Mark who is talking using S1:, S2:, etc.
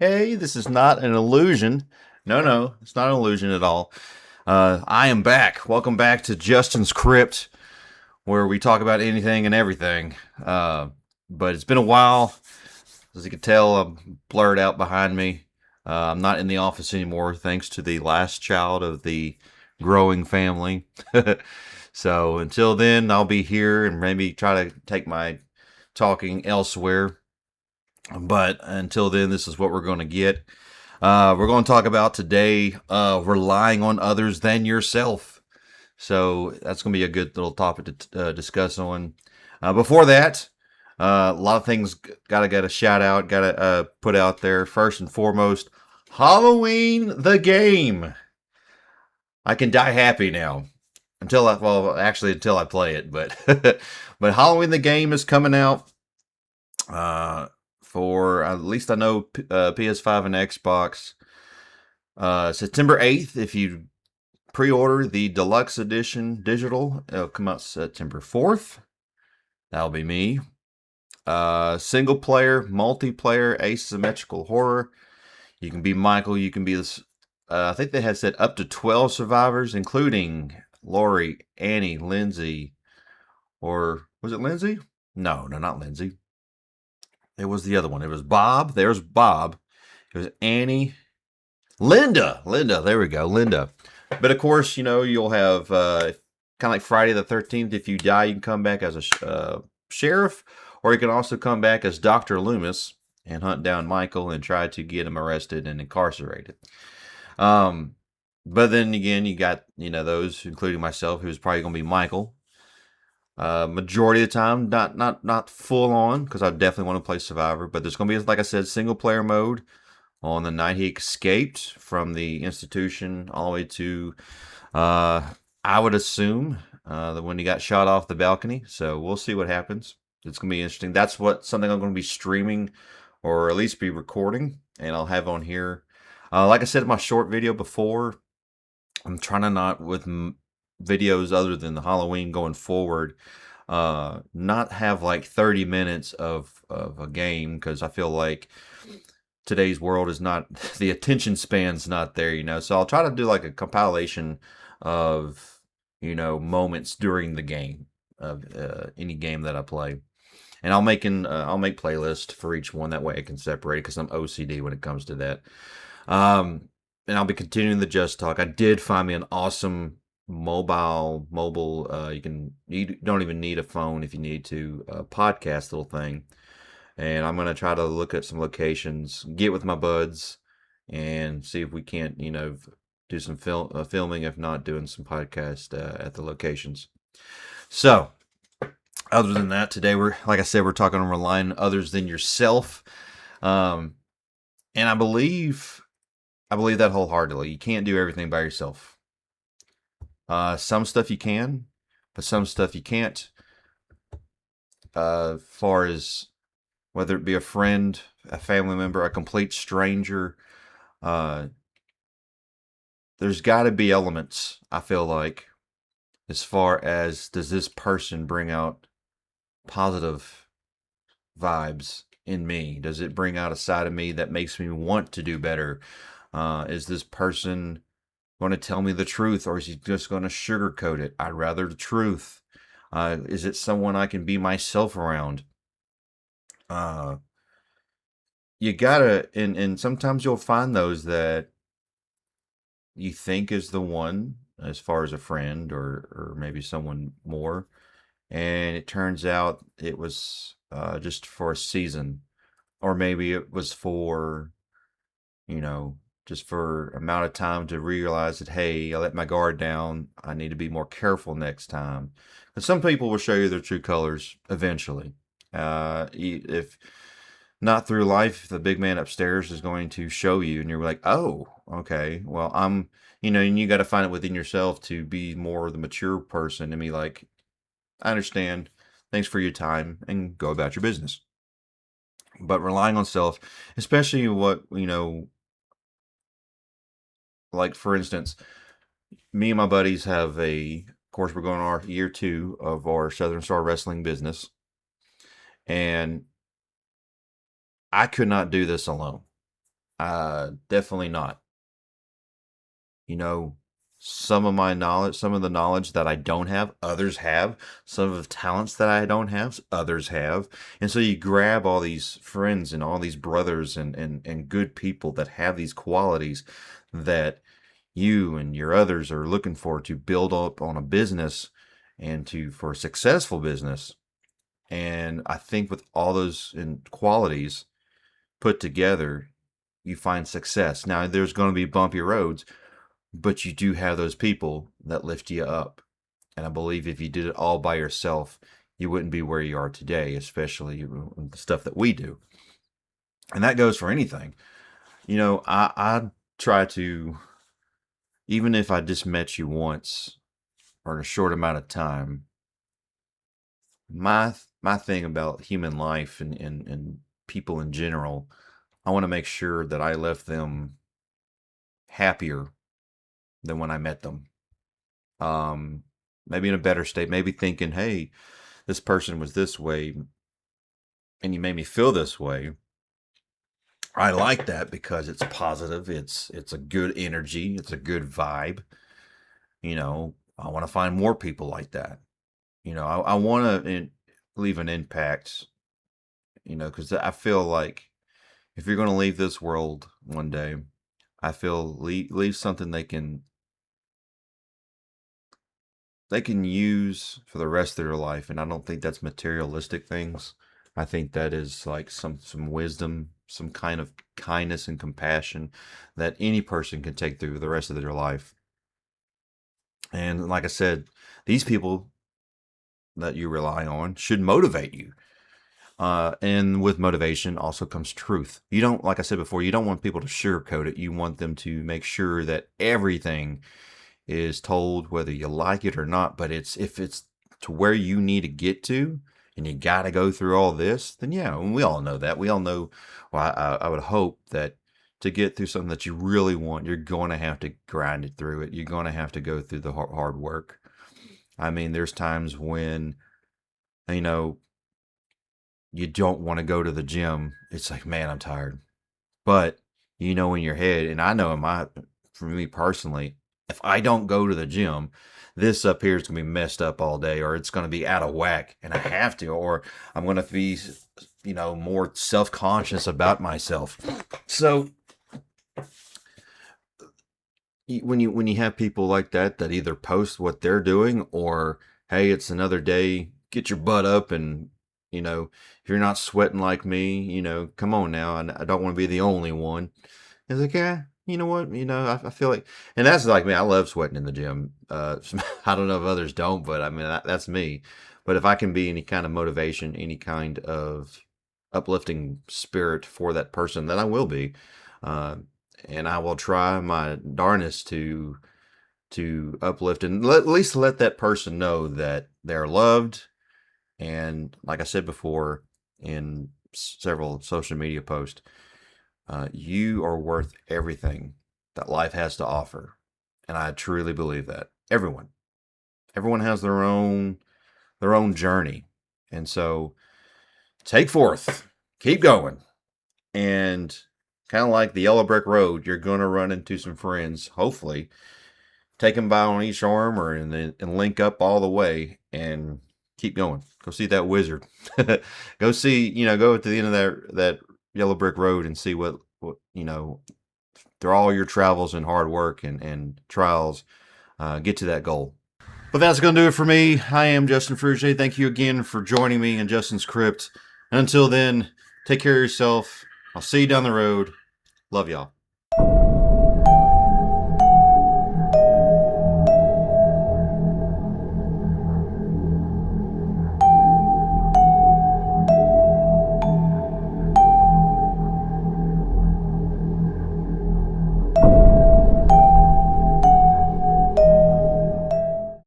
S1: Hey, this is not an illusion. No, it's not an illusion at all. I am back. Welcome back to Justin's Crypt, where we talk about anything and everything. But it's been a while. As you can tell, I'm blurred out behind me. I'm not in the office anymore, thanks to the last child of the growing family. So until then, I'll be here and maybe try to take my talking elsewhere. But until then, this is what we're going to get. We're going to talk about today relying on others than yourself. So that's going to be a good little topic to discuss on. Before that, a lot of things got to get a shout out, got to put out there. First and foremost, Halloween the game. I can die happy now until I play it. But but Halloween the game is coming out. For at least I know PS5 and Xbox. September 8th, if you pre-order the deluxe edition digital, it'll come out September 4th. That'll be me. Single player, multiplayer, asymmetrical horror. You can be Michael. You can be this. I think they had said up to 12 survivors, including Lori, Annie, Lindsay, or was it Lindsay? No, not Lindsay. It was the other one. It was Bob. There's Bob. It was Annie. Linda. There we go, Linda. But of course, you'll have kind of like Friday the 13th. If you die, you can come back as a sheriff, or you can also come back as Dr. Loomis and hunt down Michael and try to get him arrested and incarcerated. But then again, you got those, including myself, who's probably going to be Michael. Majority of the time, not full on, because I definitely want to play Survivor. But there's going to be, like I said, single player mode on the night he escaped from the institution all the way to, I would assume, when he got shot off the balcony. So we'll see what happens. It's going to be interesting. That's something I'm going to be streaming, or at least be recording, and I'll have on here. Like I said in my short video before, I'm trying to not, with videos other than the Halloween going forward, not have like 30 minutes of a game, because I feel like today's world is not, the attention span's not there. So I'll try to do like a compilation of moments during the game of any game that I play, and I'll make playlists for each one. That way I can separate it, because I'm OCD when it comes to that. And I'll be continuing the Just Talk. I did find me an awesome mobile. You don't even need a phone if you need to, podcast little thing. And I'm gonna try to look at some locations, get with my buds, and see if we can't, do some filming. If not, doing some podcast at the locations. So, other than that, today like I said, we're talking on relying on others than yourself, and I believe that wholeheartedly. You can't do everything by yourself. Some stuff you can, but some stuff you can't. Far as whether it be a friend, a family member, a complete stranger, uh, there's got to be elements, I feel like, as far as, does this person bring out positive vibes in me? Does it bring out a side of me that makes me want to do better? Is this person going to tell me the truth, or is he just going to sugarcoat it? I'd rather the truth. Is it someone I can be myself around? You gotta, and sometimes you'll find those that you think is the one, as far as a friend, or maybe someone more, and it turns out it was just for a season, or maybe it was for, you know, just for amount of time to realize that, hey, I let my guard down. I need to be more careful next time. And some people will show you their true colors eventually. If not through life, the big man upstairs is going to show you, and you're like, oh, okay, well, and you got to find it within yourself to be more the mature person and be like, I understand. Thanks for your time, and go about your business. But relying on self, especially like for instance, me and my buddies of course, we're going on our year 2 of our Southern Star Wrestling business, and I could not do this alone. Definitely not. You know, some of the knowledge that I don't have, others have. Some of the talents that I don't have, others have. And so you grab all these friends and all these brothers and good people that have these qualities that you and your others are looking for to build up on a business and to for a successful business. And I think with all those qualities put together, you find success. Now, there's going to be bumpy roads, but you do have those people that lift you up. And I believe if you did it all by yourself, you wouldn't be where you are today, especially with the stuff that we do. And that goes for anything. I try to, even if I just met you once or in a short amount of time, my thing about human life and people in general, I want to make sure that I left them happier than when I met them. Um, Maybe in a better state, maybe thinking, hey, this person was this way and you made me feel this way. I like that because it's positive. It's a good energy. It's a good vibe. I want to find more people like that. I want to leave an impact. Because I feel like if you're going to leave this world one day, I feel leave something they can use for the rest of their life. And I don't think that's materialistic things. I think that is like some wisdom, some kind of kindness and compassion that any person can take through the rest of their life. And like I said, these people that you rely on should motivate you. And with motivation also comes truth. You don't, like I said before, you don't want people to sugarcoat it. You want them to make sure that everything is told whether you like it or not. But if it's to where you need to get to, and you got to go through all this, then yeah, and we all know that. We all know. Well, I would hope that to get through something that you really want, you're going to have to grind it through it. You're going to have to go through the hard work. I mean, there's times when you know you don't want to go to the gym. It's like, man, I'm tired. But in your head, and I know for me personally, if I don't go to the gym, this up here is going to be messed up all day, or it's going to be out of whack, and I have to, or I'm going to be, more self conscious about myself. So when you have people like that either post what they're doing, or hey, it's another day, get your butt up, and if you're not sweating like me, come on now. I don't want to be the only one. It's like, yeah, you know what? I feel like, and that's like me. I love sweating in the gym. I don't know if others don't, but I mean, that's me. But if I can be any kind of motivation, any kind of uplifting spirit for that person, then I will be. Uh, and I will try my darnest to uplift and at least let that person know that they're loved. And like I said before in several social media posts, you are worth everything that life has to offer. And I truly believe that. Everyone has their own journey. And so take forth, keep going. And kind of like the yellow brick road, you're going to run into some friends, hopefully. Take them by on each arm and link up all the way and keep going. Go see that wizard. Go see, go to the end of that yellow brick road and see what through all your travels and hard work and trials, get to that goal. But that's going to do it for me. I am Justin Frugier. Thank you again for joining me in Justin's Crypt. Until then, take care of yourself. I'll see you down the road. Love y'all.